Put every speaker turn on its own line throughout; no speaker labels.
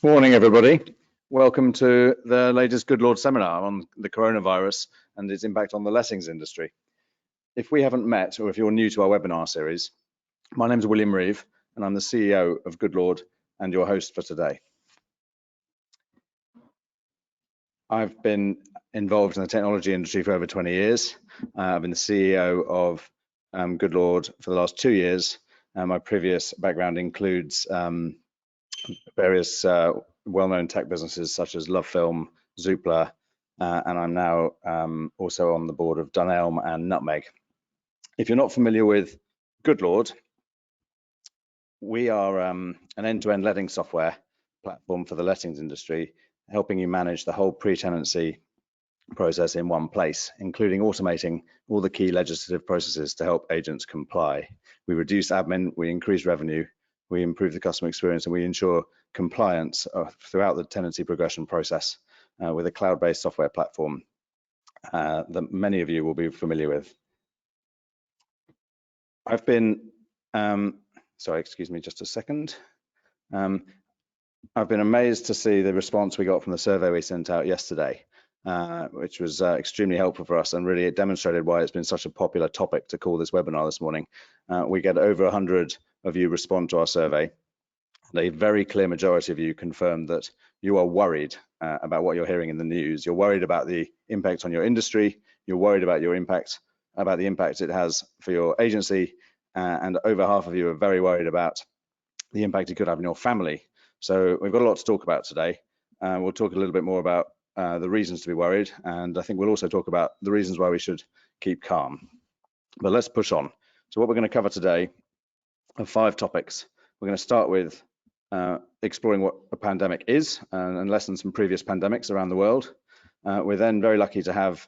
Morning, everybody. Welcome to the latest Good Lord seminar on the coronavirus and its impact on the lettings industry. If we haven't met, or if you're new to our webinar series, my name is William Reeve, and I'm the CEO of Good Lord and your host for today. I've been involved in the technology industry for over 20 years. I've been the CEO of Good Lord for the last 2 years. My previous background includes various well-known tech businesses such as Love Film, Zoopla, and I'm now also on the board of Dunelm and Nutmeg. If you're not familiar with Good Lord, we are an end-to-end letting software platform for the lettings industry, helping you manage the whole pre-tenancy process in one place, including automating all the key legislative processes to help agents comply. We reduce admin, we increase revenue, we improve the customer experience, and we ensure compliance throughout the tenancy progression process with a cloud-based software platform that many of you will be familiar with. I've been, sorry, excuse me just a second. I've been amazed to see the response we got from the survey we sent out yesterday, which was extremely helpful for us, and really it demonstrated why it's been such a popular topic to call this webinar this morning. We get over 100 of you respond to our survey. A very clear majority of you confirmed that you are worried about what you're hearing in the news. You're worried about the impact on your industry. You're worried about your impact, about the impact it has for your agency, and over half of you are very worried about the impact it could have on your family. So we've got a lot to talk about today. We'll talk a little bit more about the reasons to be worried, and I think we'll also talk about the reasons why we should keep calm. But let's push on. So what we're going to cover today are 5 topics. We're going to start with exploring what a pandemic is and lessons from previous pandemics around the world. We're then very lucky to have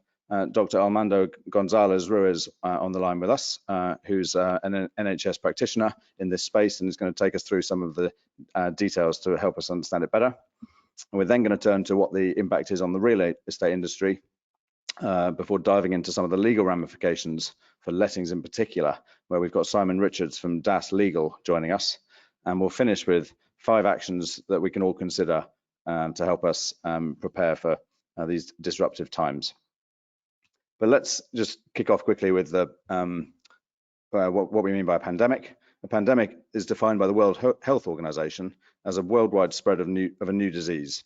Dr. Armando Gonzales Ruiz on the line with us, who's an NHS practitioner in this space and is going to take us through some of the details to help us understand it better. And we're then going to turn to what the impact is on the real estate industry before diving into some of the legal ramifications for lettings in particular, where we've got Simon Richards from DAS Legal joining us. And we'll finish with 5 actions that we can all consider to help us prepare for these disruptive times. But let's just kick off quickly with the what we mean by a pandemic. A pandemic is defined by the World Health Organization as a worldwide spread of a new disease,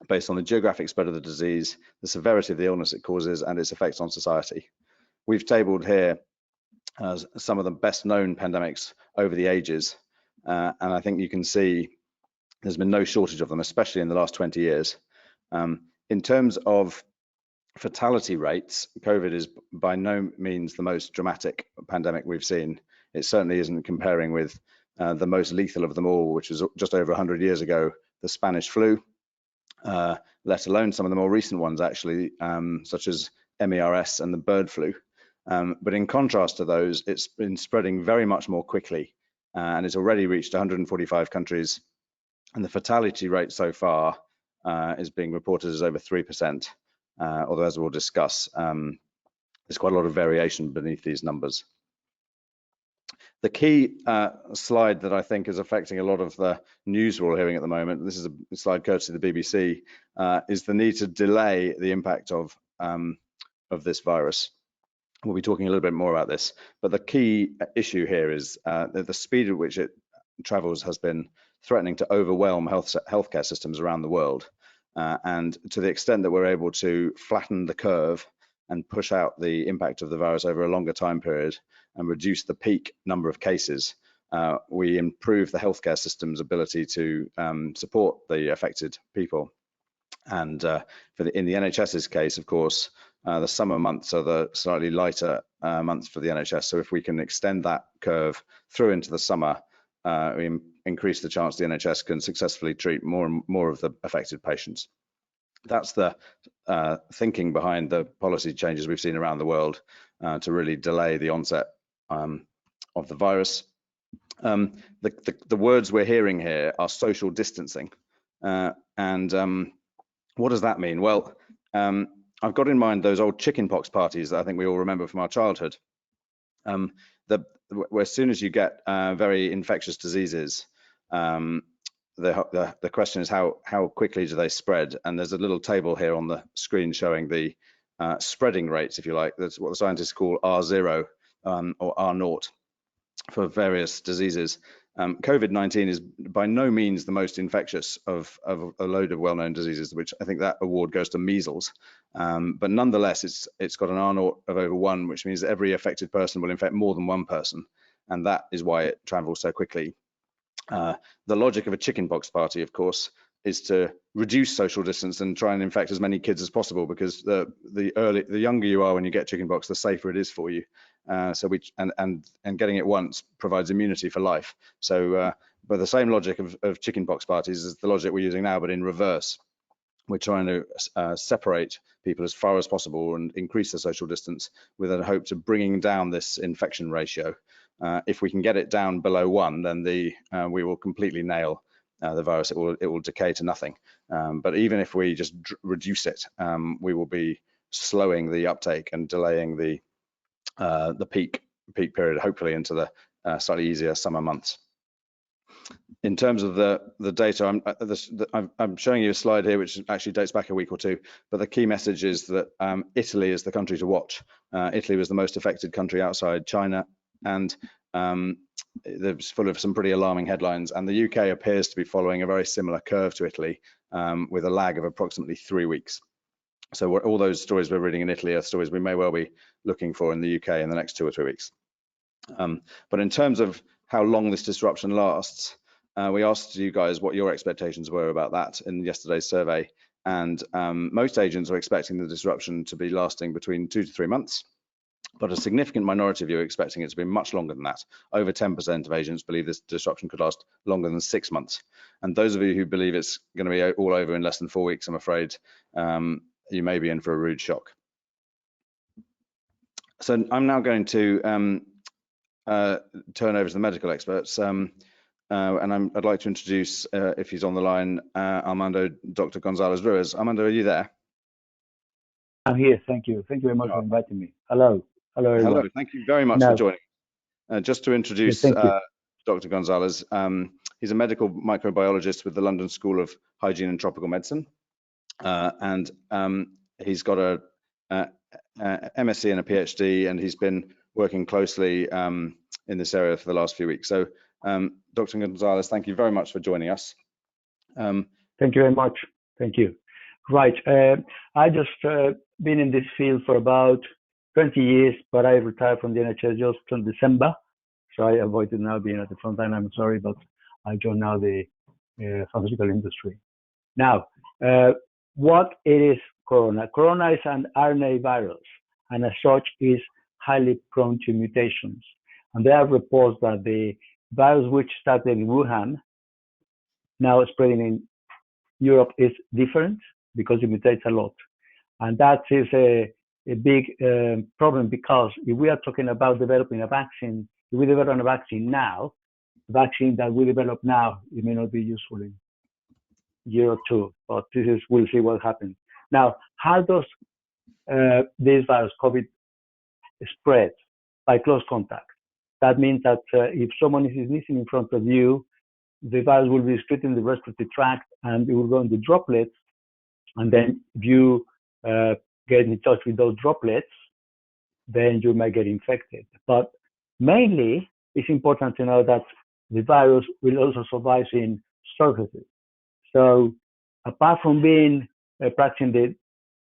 based on the geographic spread of the disease, the severity of the illness it causes, and its effects on society. We've tabled here some of the best known pandemics over the ages, and I think you can see there's been no shortage of them, especially in the last 20 years. In terms of fatality rates, COVID is by no means the most dramatic pandemic we've seen. It certainly isn't comparing with the most lethal of them all, which was just over 100 years ago, the Spanish flu, let alone some of the more recent ones actually, such as MERS and the bird flu. But in contrast to those, it's been spreading very much more quickly, and it's already reached 145 countries, and the fatality rate so far is being reported as over 3%, although as we'll discuss, there's quite a lot of variation beneath these numbers. The key slide that I think is affecting a lot of the news we're all hearing at the moment, this is a slide courtesy of the BBC, is the need to delay the impact of this virus. We'll be talking a little bit more about this, but the key issue here is that the speed at which it travels has been threatening to overwhelm healthcare systems around the world. And to the extent that we're able to flatten the curve and push out the impact of the virus over a longer time period and reduce the peak number of cases, we improve the healthcare system's ability to support the affected people. And in the NHS's case, of course, the summer months are the slightly lighter months for the NHS. So if we can extend that curve through into the summer, we increase the chance the NHS can successfully treat more and more of the affected patients. That's the thinking behind the policy changes we've seen around the world to really delay the onset of the virus. The words we're hearing here are social distancing. And what does that mean? Well, I've got in mind those old chickenpox parties that I think we all remember from our childhood. Where as soon as you get very infectious diseases, the question is how quickly do they spread? And there's a little table here on the screen showing the spreading rates, if you like. That's what the scientists call R0 or R0 for various diseases. COVID-19 is by no means the most infectious of a load of well-known diseases, which I think that award goes to measles. But nonetheless, it's got an R0 of over 1, which means every affected person will infect more than one person. And that is why it travels so quickly. The logic of a chickenpox party, of course, is to reduce social distance and try and infect as many kids as possible, because the younger you are when you get chickenpox, the safer it is for you. And getting it once provides immunity for life. So, but the same logic of chickenpox parties is the logic we're using now, but in reverse. We're trying to separate people as far as possible and increase the social distance with a hope to bringing down this infection ratio. If we can get it down below 1, then we will completely nail the virus. It will decay to nothing. But even if we just reduce it, we will be slowing the uptake and delaying the peak period, hopefully into the slightly easier summer months. In terms of the data, I'm showing you a slide here which actually dates back a week or two, but the key message is that Italy is the country to watch. Italy was the most affected country outside China, and it's full of some pretty alarming headlines, and the UK appears to be following a very similar curve to Italy, with a lag of approximately 3 weeks. So all those stories we're reading in Italy are stories we may well be looking for in the UK in the next 2 or 3 weeks. But in terms of how long this disruption lasts, we asked you guys what your expectations were about that in yesterday's survey, and most agents are expecting the disruption to be lasting between 2 to 3 months, but a significant minority of you are expecting it to be much longer than that. Over 10% of agents believe this disruption could last longer than 6 months. And those of you who believe it's going to be all over in less than 4 weeks, I'm afraid you may be in for a rude shock. So I'm now going to turn over to the medical experts. And I'd like to introduce, if he's on the line, Armando, Dr. Gonzales Ruiz. Armando, are you there?
I'm here. Thank you. Thank you very much for inviting me. Hello. Hello, everyone.
Hello. Thank you very much for joining. Just to introduce Dr. Gonzales, he's a medical microbiologist with the London School of Hygiene and Tropical Medicine. And he's got a MSc and a PhD, and he's been working closely in this area for the last few weeks. So, Dr. Gonzales, thank you very much for joining us.
Thank you very much. Thank you. Right. I just been in this field for about 20 years, but I retired from the NHS just in December. So I avoided now being at the front line. I'm sorry, but I joined now the pharmaceutical industry. Now, what it is corona? Corona is an RNA virus, and as such is highly prone to mutations. And there are reports that the virus which started in Wuhan, now spreading in Europe, is different because it mutates a lot. And that is a big problem, because if we are talking about developing a vaccine, if we develop a vaccine now, the vaccine that we develop now, it may not be useful in a year or two, but we'll see what happens. Now, how does this virus, COVID, spread? By close contact. That means that if someone is sneezing in front of you, the virus will be spread in the respiratory tract, and it will go in the droplets. And then if you get in touch with those droplets, then you may get infected. But mainly, it's important to know that the virus will also survive in surfaces. So apart from being practicing the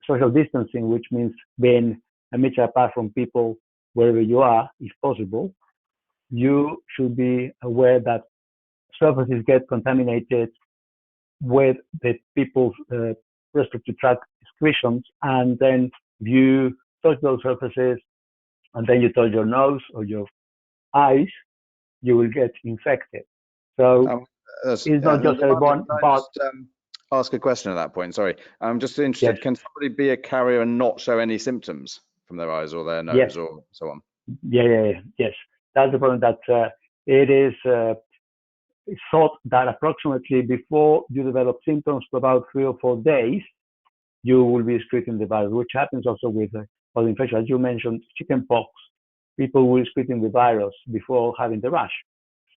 social distancing, which means being a meter apart from people wherever you are, if possible, you should be aware that surfaces get contaminated with the people's respiratory tract excretions, and then you touch those surfaces, and then you touch your nose or your eyes, you will get infected. So it's not just a one, but
ask a question at that point. Sorry, I'm just interested. Yes. Can somebody be a carrier and not show any symptoms from their eyes or their nose, yes, or so on?
Yes. That's the problem. That it is it's thought that approximately before you develop symptoms for about 3 or 4 days, you will be excreting the virus, which happens also with other infection. As you mentioned, chickenpox, people will excrete the virus before having the rash.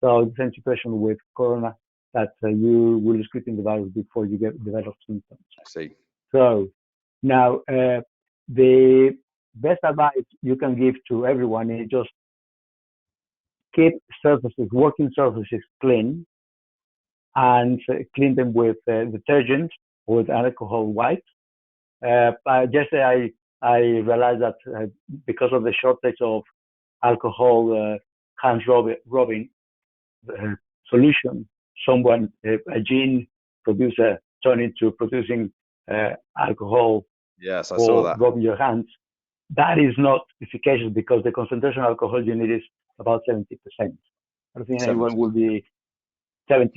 So the same situation with corona that you will script in the virus before you develop symptoms.
I see.
So now the best advice you can give to everyone is just keep surfaces, working surfaces clean, and clean them with detergent or with alcohol wipes. Yesterday I realized that because of the shortage of alcohol hand rubbing solution, someone, a gene producer, turned into producing alcohol
Yes, I saw
for
that.
rubbing your hands. That is not efficacious because the concentration of alcohol you need is about 70%. I don't think anyone will be 70%.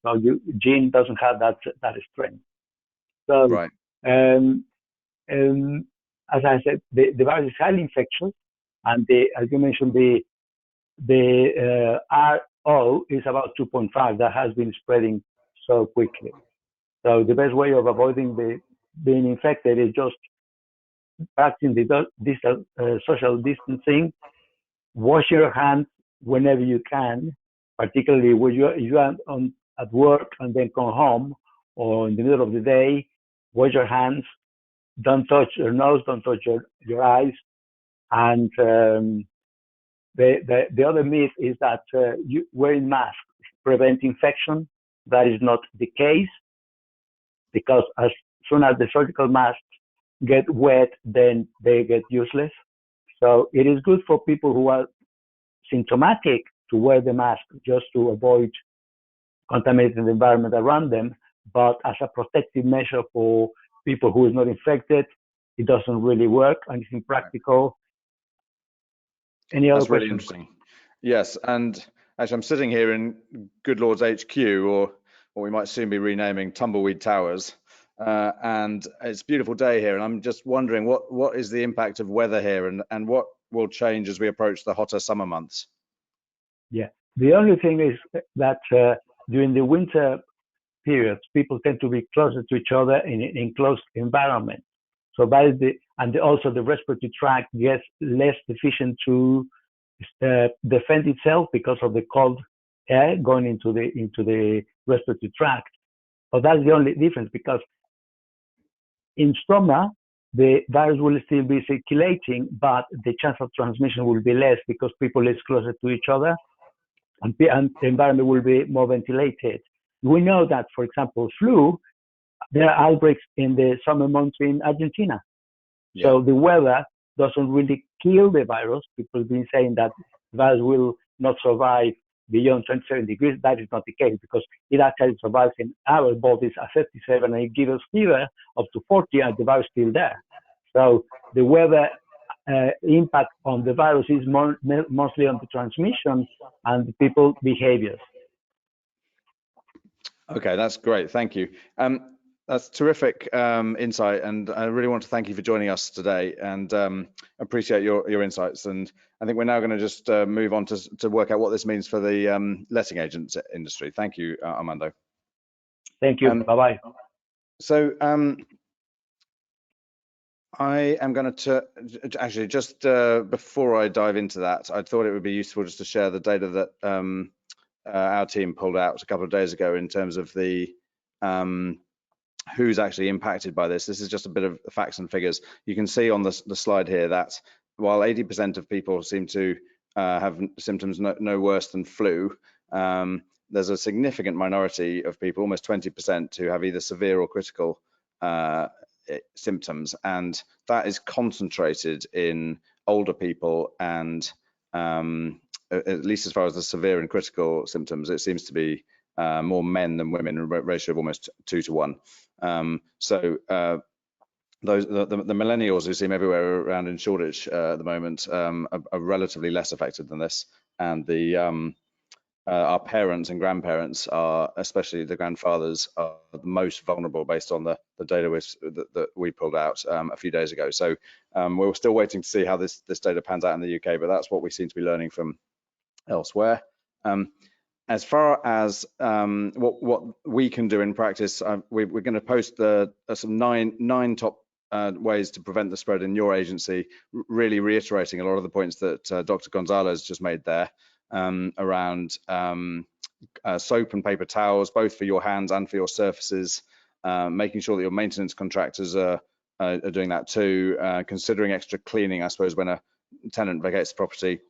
So gene doesn't have that strength. So,
right.
As I said, the virus is highly infectious, and as you mentioned, the RO is about 2.5. That has been spreading so quickly. So the best way of avoiding being infected is just practicing the social distancing, wash your hands whenever you can, particularly when you are at work and then come home or in the middle of the day. Wash your hands. Don't touch your nose. Don't touch your eyes. And the other myth is that wearing masks prevent infection. That is not the case, because as soon as the surgical masks get wet, then they get useless. So it is good for people who are symptomatic to wear the mask just to avoid contaminating the environment around them. But as a protective measure for people who is not infected, it doesn't really work and it's impractical. Any other
That's really
questions?
interesting. Yes, and actually I'm sitting here in Goodlord's HQ, or what we might soon be renaming Tumbleweed Towers, and it's a beautiful day here, and I'm just wondering what is the impact of weather here, and what will change as we approach the hotter summer months?
Yeah, the only thing is that during the winter periods, people tend to be closer to each other in enclosed environments. So that is also the respiratory tract gets less efficient to defend itself because of the cold air going into the respiratory tract. But that's the only difference, because in summer the virus will still be circulating, but the chance of transmission will be less because people live closer to each other, and the environment will be more ventilated. We know that, for example, flu, there are outbreaks in the summer months in Argentina. Yeah. So the weather doesn't really kill the virus. People have been saying that the virus will not survive beyond 27 degrees. That is not the case, because it actually survives in our bodies at 37, and it gives us fever up to 40, and the virus is still there. So the weather impact on the virus is mostly on the transmission and the people's behaviors.
Okay, that's great. Thank you. That's terrific insight, and I really want to thank you for joining us today, and appreciate your insights. And I think we're now going to just move on to work out what this means for the letting agents industry. Thank you, Armando.
Thank you. Bye-bye.
So I am going to actually, just before I dive into that, I thought it would be useful just to share the data that our team pulled out a couple of days ago in terms of the who's actually impacted by this. This is just a bit of facts and figures. You can see on the slide here that while 80% of people seem to have symptoms no worse than flu, there's a significant minority of people, almost 20%, who have either severe or critical symptoms, and that is concentrated in older people, and at least as far as the severe and critical symptoms, it seems to be more men than women, a ratio of almost 2 to 1. So those the millennials who seem everywhere around in Shoreditch at the moment are relatively less affected than this, and our parents and grandparents are, especially the grandfathers, are the most vulnerable based on the data that we pulled out a few days ago. So we're still waiting to see how this data pans out in the UK, but that's what we seem to be learning from elsewhere. As far as what we can do in practice, we're going to post some nine top ways to prevent the spread in your agency, really reiterating a lot of the points that Dr. Gonzales just made there. around soap and paper towels, both for your hands and for your surfaces, making sure that your maintenance contractors are doing that too, considering extra cleaning, I suppose, when a tenant vacates the property.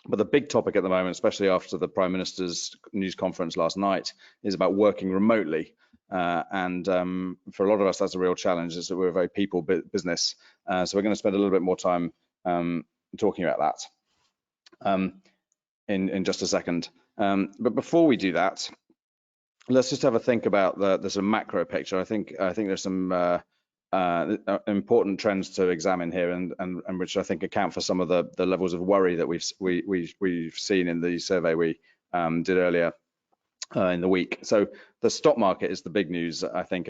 But the big topic at the moment, especially after the Prime Minister's news conference last night, is about working remotely. And for a lot of us, that's a real challenge, is that we're a very people business. So we're going to spend a little bit more time talking about that in just a second. But before we do that, let's just have a think about the sort of macro picture. I think there's some important trends to examine here, and which I think account for some of the levels of worry that we've seen in the survey we did earlier in the week. So the stock market is the big news, I think,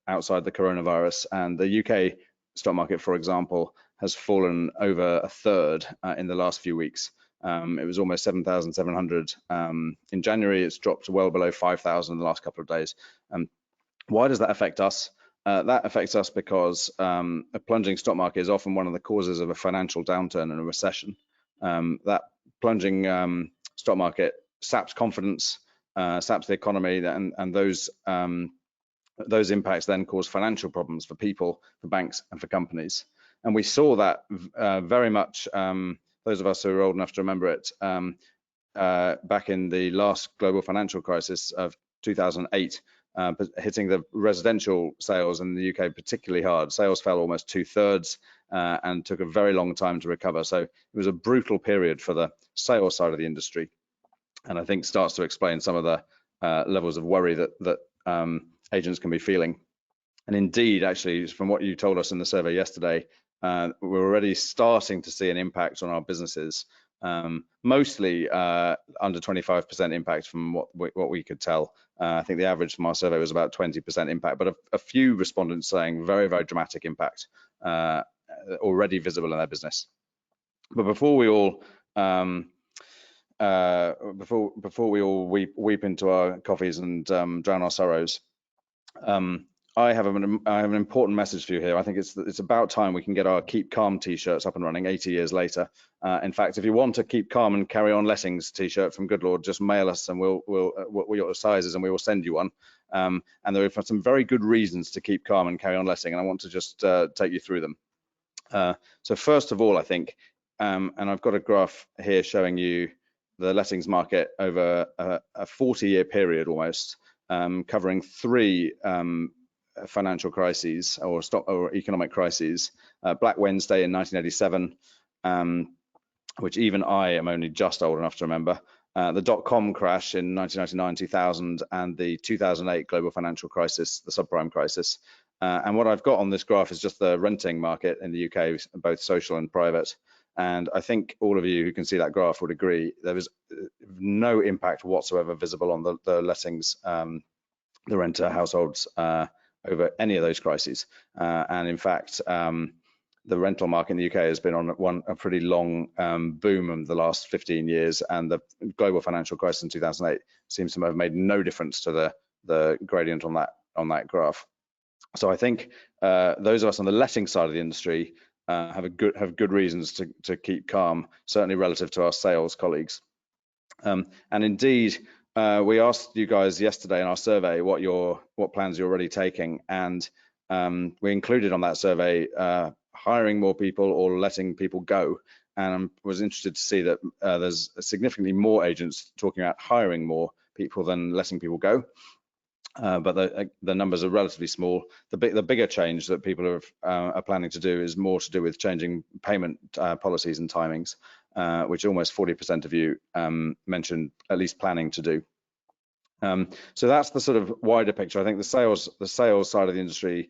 outside the coronavirus, and the UK stock market, for example, has fallen over a third in the last few weeks. It was almost 7,700 in January. It's dropped well below 5,000 in the last couple of days. Why does that affect us? That affects us because a plunging stock market is often one of the causes of a financial downturn and a recession. That plunging stock market saps confidence, saps the economy, and those impacts then cause financial problems for people, for banks, and for companies. And we saw that very much, those of us who are old enough to remember it, back in the last global financial crisis of 2008, hitting the residential sales in the UK particularly hard. Sales fell almost 2/3 and took a very long time to recover. So it was a brutal period for the sales side of the industry, and I think starts to explain some of the levels of worry that agents can be feeling. And indeed, actually, from what you told us in the survey yesterday, we're already starting to see an impact on our businesses. Mostly under 25% impact from what we could tell. I think the average from our survey was about 20% impact, but a few respondents saying very, very dramatic impact already visible in their business. But before we all weep into our coffees and drown our sorrows, I have an important message for you here. I think it's about time we can get our Keep Calm t-shirts up and running 80 years later. In fact, if you want a Keep Calm and Carry On Lettings t-shirt from Goodlord, just mail us and we'll your sizes and we will send you one. And there are some very good reasons to keep calm and carry on letting, and I want to just take you through them. So first of all, I think, and I've got a graph here showing you the lettings market over a 40-year period almost, covering 3 financial crises or economic crises. Black Wednesday in 1987, which even I am only just old enough to remember. The dot-com crash in 1999-2000, and the 2008 global financial crisis, the subprime crisis. And what I've got on this graph is just the renting market in the UK, both social and private. And I think all of you who can see that graph would agree there was no impact whatsoever visible on the lettings, the renter households over any of those crises. And in fact, the rental market in the UK has been on a pretty long boom in the last 15 years, and the global financial crisis in 2008 seems to have made no difference to the gradient on that graph. So I think those of us on the letting side of the industry have good reasons to keep calm, certainly relative to our sales colleagues. And indeed, we asked you guys yesterday in our survey what plans you're already taking, and we included on that survey hiring more people or letting people go. And I was interested to see that there's significantly more agents talking about hiring more people than letting people go. But the numbers are relatively small. The bigger change that people are planning to do is more to do with changing payment policies and timings, which almost 40% of you mentioned at least planning to do. So that's the sort of wider picture. I think the sales side of the industry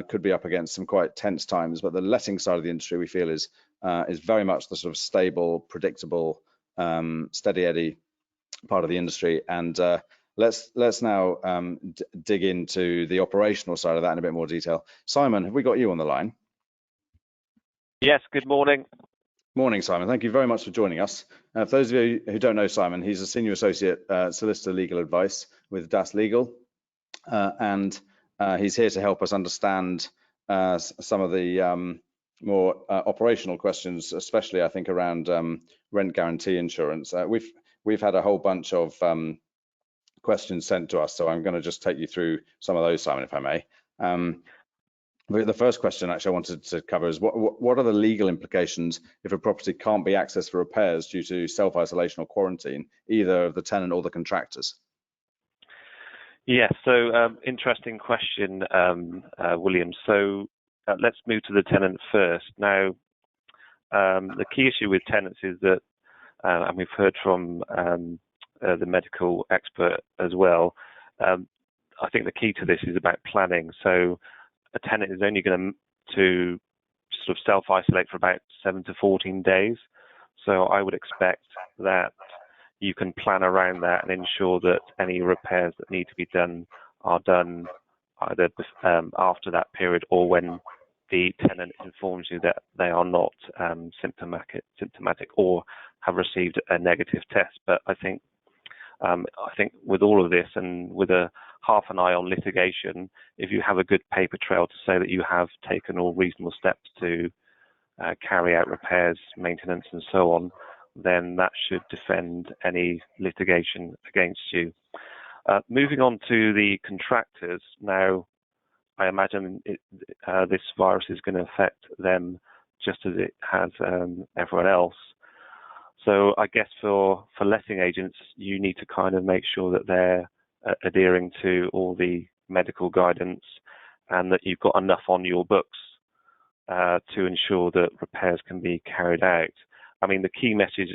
could be up against some quite tense times, but the letting side of the industry we feel is very much the sort of stable, predictable, steady Eddie part of the industry. And let's now dig into the operational side of that in a bit more detail. Simon, have we got you on the line?
Yes, good morning.
Morning, Simon. Thank you very much for joining us. For those of you who don't know Simon, he's a senior associate solicitor legal advice with Das Legal, and he's here to help us understand some of the more operational questions, especially I think around rent guarantee insurance. We've had a whole bunch of questions sent to us, so I'm going to just take you through some of those, Simon, if I may. The first question actually I wanted to cover is what are the legal implications if a property can't be accessed for repairs due to self-isolation or quarantine, either of the tenant or the contractors?
Yes, so interesting question, William. So let's move to the tenant first. Now, the key issue with tenants is that, and we've heard from the medical expert as well, I think the key to this is about planning. So a tenant is only going to sort of self-isolate for about 7 to 14 days. So I would expect that you can plan around that and ensure that any repairs that need to be done are done either after that period or when the tenant informs you that they are not symptomatic or have received a negative test. But I think with all of this and with a half an eye on litigation, if you have a good paper trail to say that you have taken all reasonable steps to carry out repairs, maintenance, and so on, then that should defend any litigation against you. Moving on to the contractors, now I imagine this virus is going to affect them just as it has everyone else. So I guess for letting agents, you need to kind of make sure that they're adhering to all the medical guidance and that you've got enough on your books to ensure that repairs can be carried out. I mean, the key message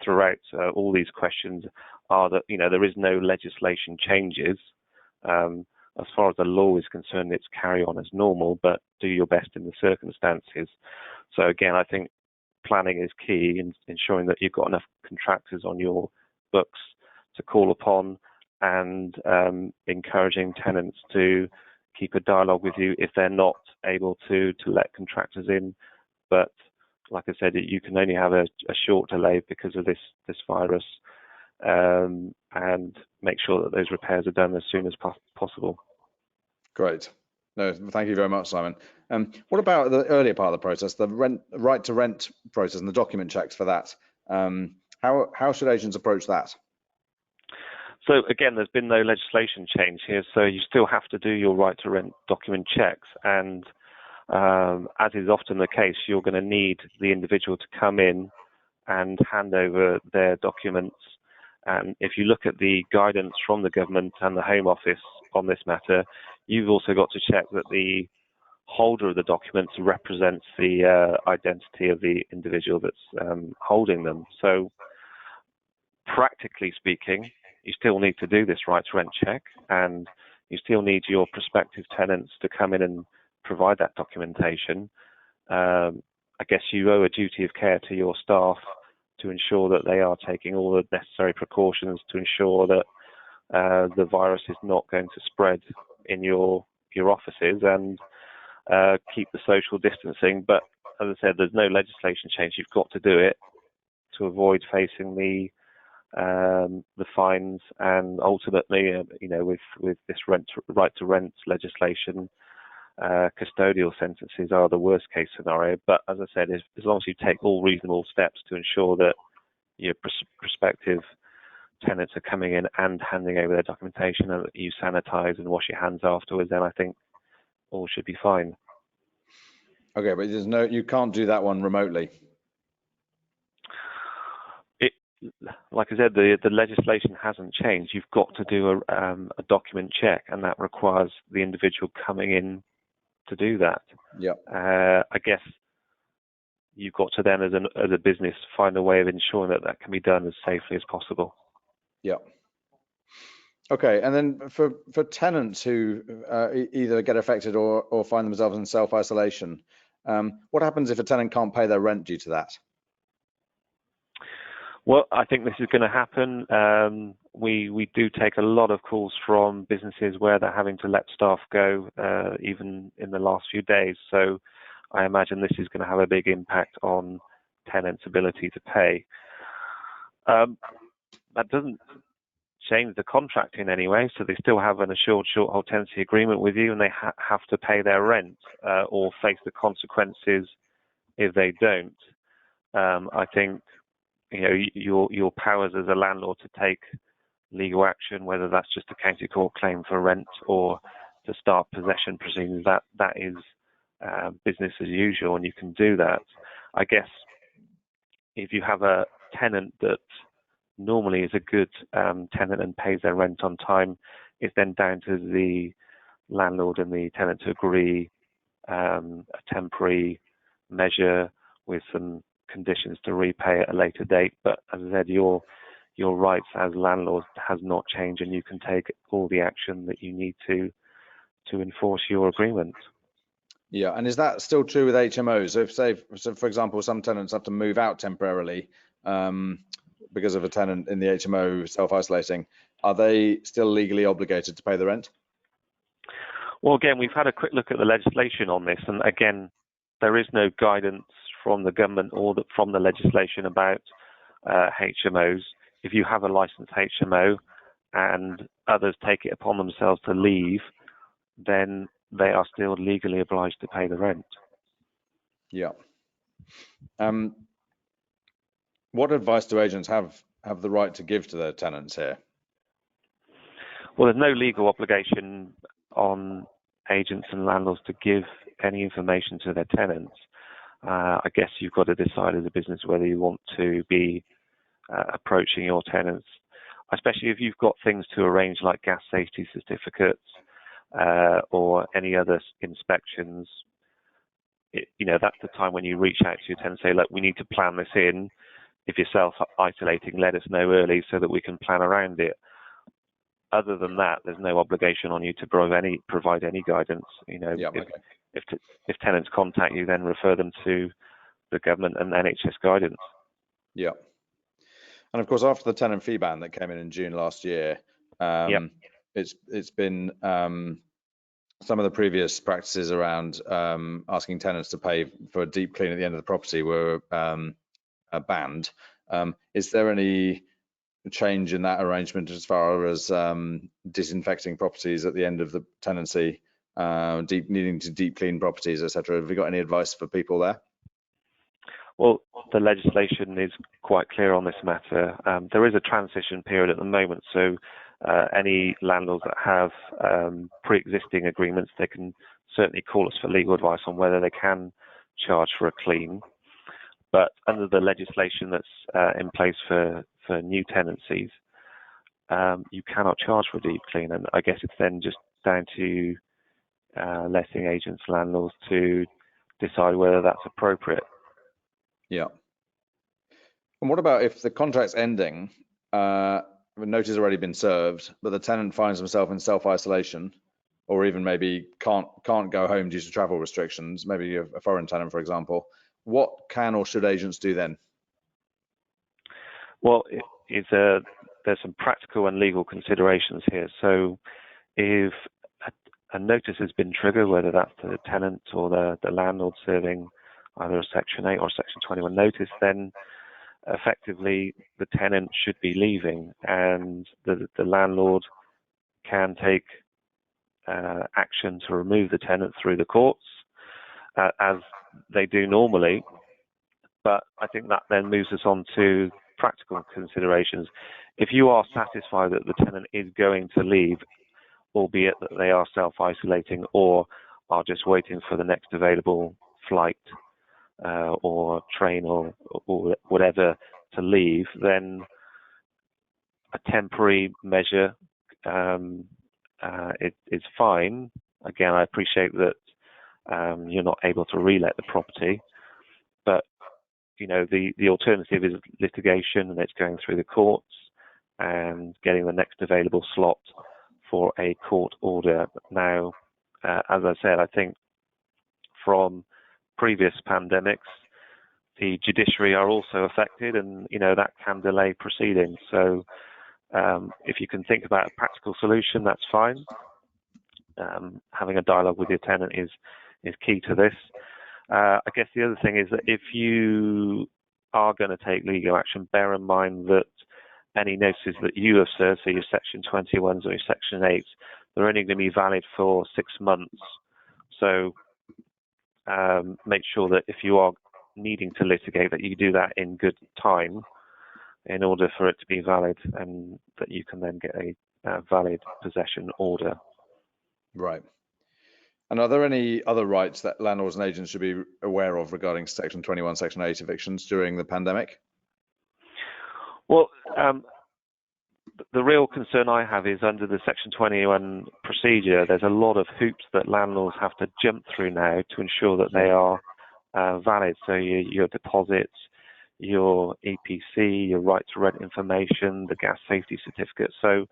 throughout all these questions are that, there is no legislation changes. As far as the law is concerned, it's carry on as normal, but do your best in the circumstances. So again, I think planning is key in ensuring that you've got enough contractors on your books to call upon, and encouraging tenants to keep a dialogue with you if they're not able to let contractors in. But like I said, you can only have a short delay because of this virus, and make sure that those repairs are done as soon as possible. Great.
No, thank you very much, Simon. What about the earlier part of the process, the right to rent process and the document checks for that? How should agents approach that?
So again, there's been no legislation change here, so you still have to do your right to rent document checks, and as is often the case, you're going to need the individual to come in and hand over their documents. And if you look at the guidance from the government and the Home Office on this matter, you've also got to check that the holder of the documents represents the identity of the individual that's holding them. So practically speaking, you still need to do this right to rent check, and you still need your prospective tenants to come in and provide that documentation. I guess you owe a duty of care to your staff to ensure that they are taking all the necessary precautions to ensure that the virus is not going to spread in your offices, and keep the social distancing. But as I said, there's no legislation change. You've got to do it to avoid facing the fines, and ultimately, with this right to rent legislation, custodial sentences are the worst case scenario. But as I said, as long as you take all reasonable steps to ensure that your prospective tenants are coming in and handing over their documentation, and that you sanitize and wash your hands afterwards, then I think all should be fine.
Okay, but you can't do that one remotely.
Like I said, the legislation hasn't changed. You've got to do a document check, and that requires the individual coming in to do that.
Yeah.
I guess you've got to then, as a business, find a way of ensuring that can be done as safely as possible.
Yeah. Okay, and then for tenants who either get affected or find themselves in self-isolation, what happens if a tenant can't pay their rent due to that?
Well, I think this is going to happen. We do take a lot of calls from businesses where they're having to let staff go, even in the last few days. So I imagine this is going to have a big impact on tenants' ability to pay. That doesn't change the contract in any way, so they still have an assured short hold tenancy agreement with you, and they have to pay their rent or face the consequences If they don't, I think your powers as a landlord to take legal action, whether that's just a county court claim for rent or to start possession proceedings, that is business as usual, and you can do that. I guess if you have a tenant that normally is a good tenant and pays their rent on time, it's then down to the landlord and the tenant to agree a temporary measure with some conditions to repay at a later date. But as I said, your rights as landlord has not changed, and you can take all the action that you need to enforce your agreement.
Yeah, and is that still true with HMOs? So for example, some tenants have to move out temporarily because of a tenant in the HMO self-isolating. Are they still legally obligated to pay the rent?
Well, again, we've had a quick look at the legislation on this, and again, there is no guidance from the government or from the legislation about HMOs. If you have a licensed HMO and others take it upon themselves to leave, then they are still legally obliged to pay the rent.
Yeah. What advice do agents have the right to give to their tenants here?
Well, there's no legal obligation on agents and landlords to give any information to their tenants. I guess you've got to decide as a business whether you want to be approaching your tenants, especially if you've got things to arrange like gas safety certificates or any other inspections. That's the time when you reach out to your tenant and say, look, we need to plan this in. If you're self-isolating, let us know early so that we can plan around it. Other than that, there's no obligation on you to provide any guidance. If tenants contact you, then refer them to the government and NHS guidance.
Yeah. And of course, after the tenant fee ban that came in June last year, it's been some of the previous practices around asking tenants to pay for a deep clean at the end of the property were banned. Is there any change in that arrangement as far as disinfecting properties at the end of the tenancy, needing to deep clean properties, etc.? Have you got any advice for people there?
Well, the legislation is quite clear on this matter. There is a transition period at the moment, so any landlords that have pre-existing agreements, they can certainly call us for legal advice on whether they can charge for a clean. But under the legislation that's in place for new tenancies, you cannot charge for a deep clean, and I guess it's then just down to letting agents, landlords to decide whether that's appropriate.
Yeah. And what about if the contract's ending, the notice has already been served, but the tenant finds himself in self-isolation, or even maybe can't go home due to travel restrictions, maybe a foreign tenant, for example? What can or should agents do then?
Well, there's some practical and legal considerations here. So if a notice has been triggered, whether that's to the tenant or the landlord serving either a Section 8 or Section 21 notice, then effectively the tenant should be leaving, and the landlord can take action to remove the tenant through the courts, as they do normally. But I think that then moves us on to practical considerations. If you are satisfied that the tenant is going to leave, albeit that they are self-isolating or are just waiting for the next available flight or train or whatever to leave, then a temporary measure is fine. Again, I appreciate that you're not able to relet the property, but the alternative is litigation, and it's going through the courts and getting the next available slot for a court order. Now, as I said, I think from previous pandemics, the judiciary are also affected, and that can delay proceedings. So if you can think about a practical solution, that's fine. Having a dialogue with your tenant is key to this. I guess the other thing is that if you are going to take legal action, bear in mind that any notices that you have served, so your Section 21s or your Section 8s, they're only going to be valid for 6 months. So make sure that if you are needing to litigate, that you do that in good time in order for it to be valid, and that you can then get a valid possession order.
Right. And are there any other rights that landlords and agents should be aware of regarding Section 21, Section 8 evictions during the pandemic?
Well, the real concern I have is under the Section 21 procedure, there's a lot of hoops that landlords have to jump through now to ensure that they are valid. So your deposits, your EPC, your right to rent information, the gas safety certificate. So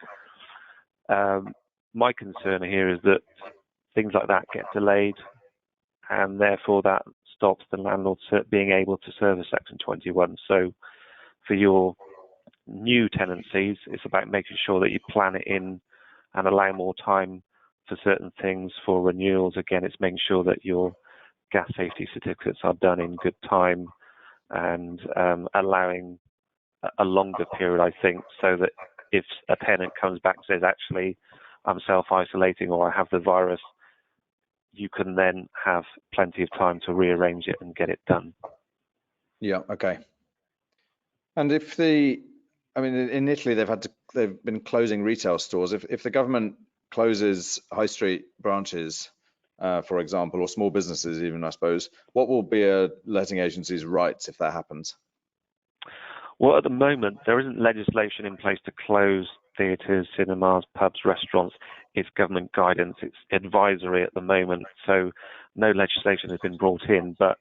my concern here is that things like that get delayed, and therefore that stops the landlord being able to service Section 21. So for your new tenancies, it's about making sure that you plan it in and allow more time for certain things. For renewals, again, it's making sure that your gas safety certificates are done in good time, and allowing a longer period, I think, so that if a tenant comes back and says, actually, I'm self-isolating or I have the virus, you can then have plenty of time to rearrange it and get it done.
Yeah, okay. And if I mean, in Italy, they've been closing retail stores. If the government closes high street branches, for example, or small businesses even, I suppose, what will be a letting agency's rights if that happens?
Well, at the moment, there isn't legislation in place to close theatres, cinemas, pubs, restaurants. It's government guidance. It's advisory at the moment. So no legislation has been brought in. But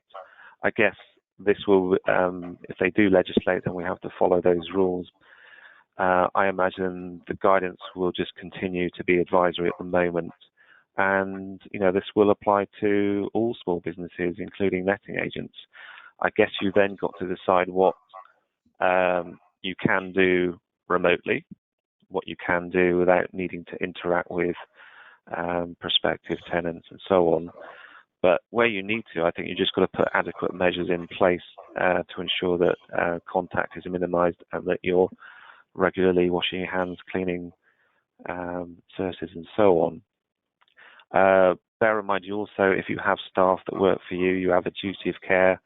I guess this will, if they do legislate, then we have to follow those rules. I imagine the guidance will just continue to be advisory at the moment. And, this will apply to all small businesses, including letting agents. I guess you then got to decide what you can do remotely, what you can do without needing to interact with prospective tenants and so on. But where you need to, I think you just got to put adequate measures in place to ensure that contact is minimized and that you're regularly washing your hands, cleaning surfaces and so on. Bear in mind, you also, if you have staff that work for you, you have a duty of care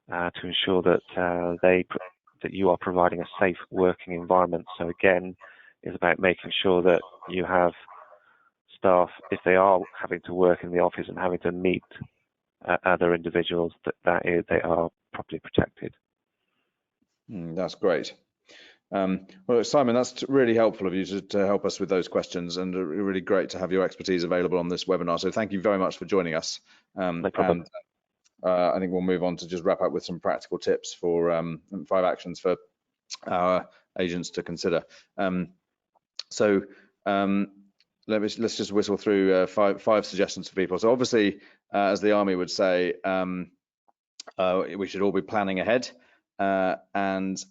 to ensure that that you are providing a safe working environment. So again, it's about making sure that you have staff, if they are having to work in the office and having to meet other individuals, that they are properly protected.
That's great. Well, Simon, that's really helpful of you to help us with those questions, and really great to have your expertise available on this webinar. So thank you very much for joining us.
No problem.
And I think we'll move on to just wrap up with some practical tips for 5 actions for our agents to consider. Let's just whistle through five suggestions for people. So obviously, as the Army would say, we should all be planning ahead, and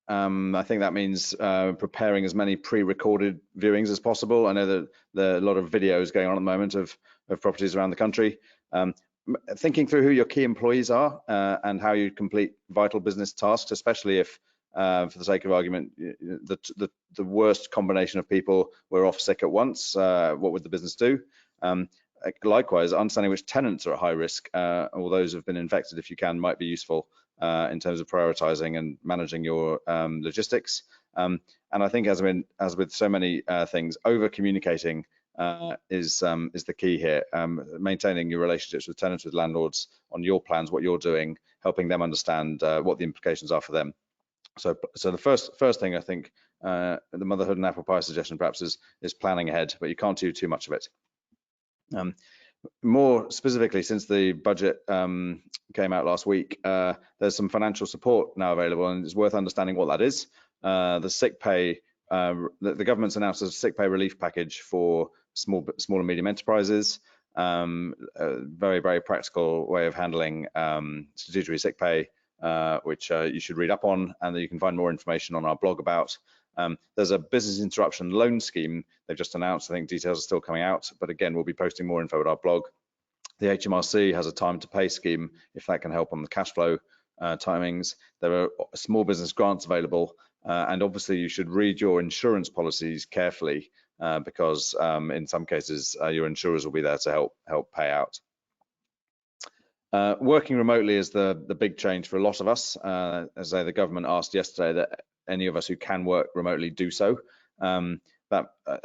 I think that means preparing as many pre-recorded viewings as possible. I know that there are a lot of videos going on at the moment of properties around the country. Thinking through who your key employees are and how you complete vital business tasks, especially if, for the sake of argument, the worst combination of people were off sick at once, what would the business do? Likewise, understanding which tenants are at high risk or those who have been infected, if you can, might be useful in terms of prioritizing and managing your logistics. And I think, as with so many things, over communicating is the key here. Maintaining your relationships with tenants, with landlords on your plans, what you're doing, helping them understand what the implications are for them. So the first thing, I think, the motherhood and apple pie suggestion perhaps is planning ahead, but you can't do too much of it. More specifically, since the budget came out last week, there's some financial support now available, and it's worth understanding what that is. The sick pay, the government's announced a sick pay relief package for small and medium enterprises. A very, very practical way of handling statutory sick pay, which you should read up on, and that you can find more information on our blog about. There's a business interruption loan scheme they've just announced. I think details are still coming out, but again, we'll be posting more info at our blog. The HMRC has a time to pay scheme, if that can help on the cash flow timings. There are small business grants available, and obviously you should read your insurance policies carefully because in some cases your insurers will be there to help pay out. Working remotely is the big change for a lot of us. As the government asked yesterday that any of us who can work remotely do so. I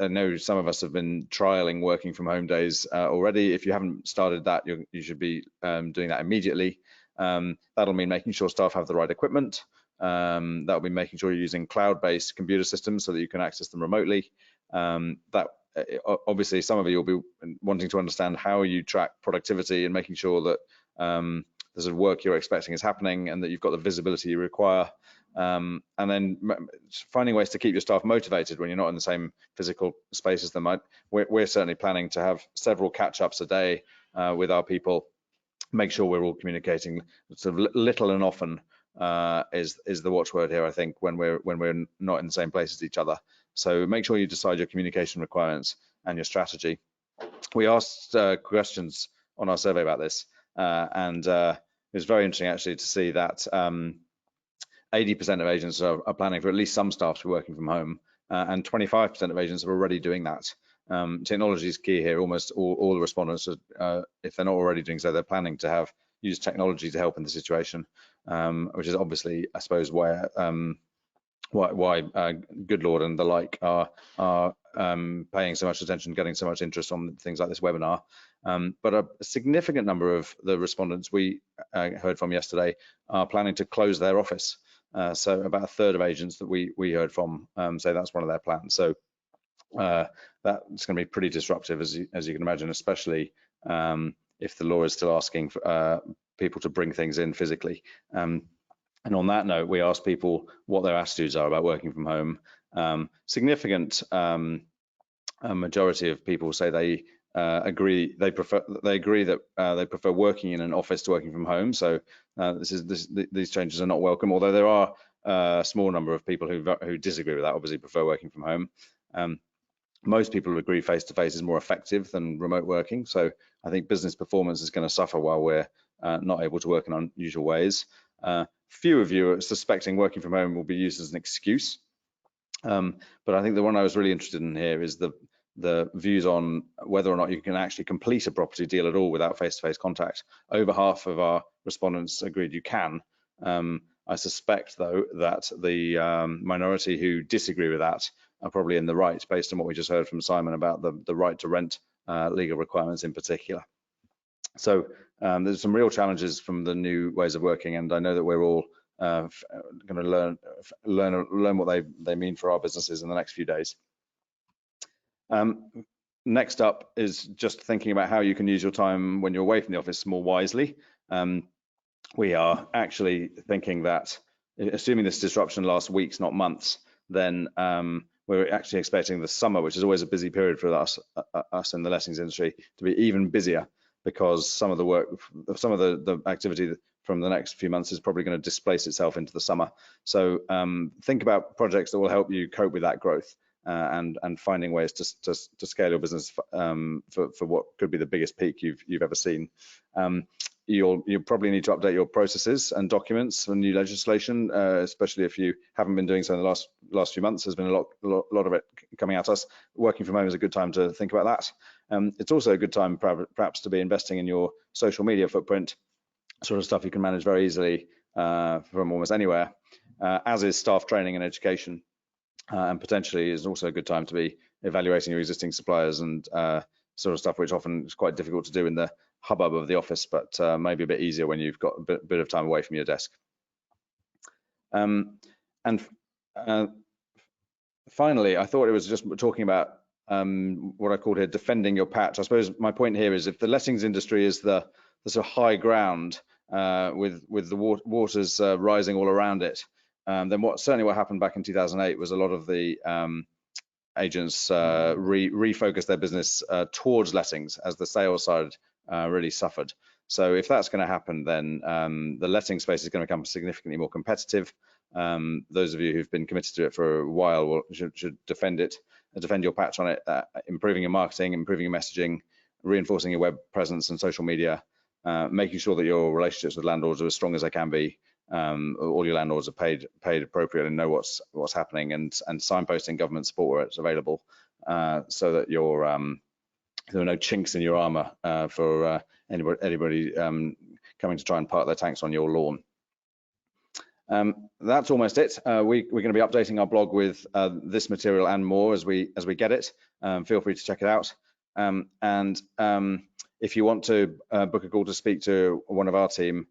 know some of us have been trialing working from home days already. If you haven't started that, you should be doing that immediately. That'll mean making sure staff have the right equipment. That'll be making sure you're using cloud-based computer systems so that you can access them remotely. Obviously, some of you will be wanting to understand how you track productivity and making sure that the sort of work you're expecting is happening and that you've got the visibility you require. And then finding ways to keep your staff motivated when you're not in the same physical space as them. We're certainly planning to have several catch-ups a day with our people, make sure we're all communicating sort of little and often is the watchword here, I think, when we're not in the same place as each other. So make sure you decide your communication requirements and your strategy. We asked questions on our survey about this, and it was very interesting actually to see that 80% of agents are planning for at least some staff to be working from home, and 25% of agents are already doing that. Technology is key here. Almost all the respondents, if they're not already doing so, they're planning to use technology to help in the situation, which is obviously, I suppose, why GOODLORD and the like are paying so much attention, getting so much interest on things like this webinar. But a significant number of the respondents we heard from yesterday are planning to close their office. So about a third of agents that we heard from say that's one of their plans. So that's going to be pretty disruptive, as you can imagine, especially if the law is still asking for, people to bring things in physically. And on that note, we asked people what their attitudes are about working from home. Significant majority of people say they agree that they prefer working in an office to working from home. So these changes are not welcome, although there are a small number of people who disagree with that, obviously prefer working from home. Most people agree face-to-face is more effective than remote working. So I think business performance is going to suffer while we're not able to work in unusual ways. Few of you are suspecting working from home will be used as an excuse. But I think the one I was really interested in here is the views on whether or not you can actually complete a property deal at all without face-to-face contact. Over half of our respondents agreed you can. I suspect, though, that the minority who disagree with that are probably in the right, based on what we just heard from Simon about the right to rent legal requirements in particular. So there's some real challenges from the new ways of working, and I know that we're all going to learn what they mean for our businesses in the next few days. Next up is just thinking about how you can use your time when you're away from the office more wisely. We are actually thinking that, assuming this disruption lasts weeks, not months, then we're actually expecting the summer, which is always a busy period for us in the lettings industry, to be even busier, because some of the activity from the next few months is probably going to displace itself into the summer. So think about projects that will help you cope with that growth and finding ways to scale your business for what could be the biggest peak you've ever seen. You'll probably need to update your processes and documents for new legislation, especially if you haven't been doing so in the last few months. There's been a lot of it coming at us. Working from home is a good time to think about that. It's also a good time perhaps to be investing in your social media footprint, sort of stuff you can manage very easily from almost anywhere, as is staff training and education. And potentially is also a good time to be evaluating your existing suppliers and sort of stuff which often is quite difficult to do in the hubbub of the office, but maybe a bit easier when you've got a bit of time away from your desk. And finally, I thought it was just talking about what I called here defending your patch. I suppose my point here is if the lettings industry is the sort of high ground with the waters rising all around it, then certainly what happened back in 2008 was a lot of the agents refocused their business towards lettings as the sales side really suffered. So if that's going to happen, then the letting space is going to become significantly more competitive. Those of you who've been committed to it for a while should defend your patch on it, improving your marketing, improving your messaging, reinforcing your web presence and social media, making sure that your relationships with landlords are as strong as they can be. All your landlords are paid appropriately and know what's happening, and signposting government support where it's available, so that there are no chinks in your armor for anybody coming to try and park their tanks on your lawn. That's almost it. We're going to be updating our blog with this material and more as we get it. Feel free to check it out. If you want to book a call to speak to one of our team,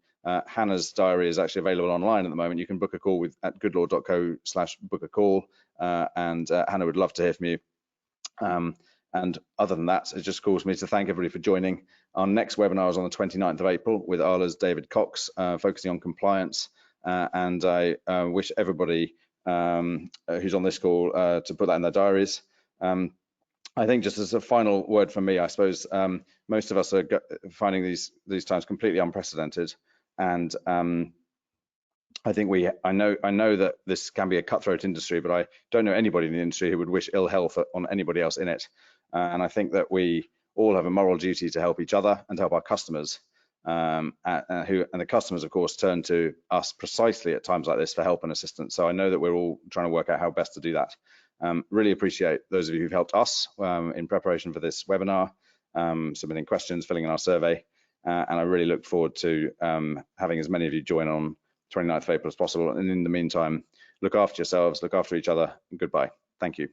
Hannah's diary is actually available online at the moment. You can book a call at goodlord.co/book-a-call, and Hannah would love to hear from you. And other than that, it just calls me to thank everybody for joining. Our next webinar is on the 29th of April with Arla's David Cox, focusing on compliance. And I wish everybody who's on this call to put that in their diaries. I think just as a final word from me, I suppose most of us are finding these times completely unprecedented, and I think I know that this can be a cutthroat industry, but I don't know anybody in the industry who would wish ill health on anybody else in it. And I think that we all have a moral duty to help each other and to help our customers. And the customers, of course, turn to us precisely at times like this for help and assistance. So I know that we're all trying to work out how best to do that. Really appreciate those of you who've helped us in preparation for this webinar, submitting questions, filling in our survey, and I really look forward to having as many of you join on 29th of April as possible. And in the meantime, look after yourselves, look after each other, and goodbye. Thank you.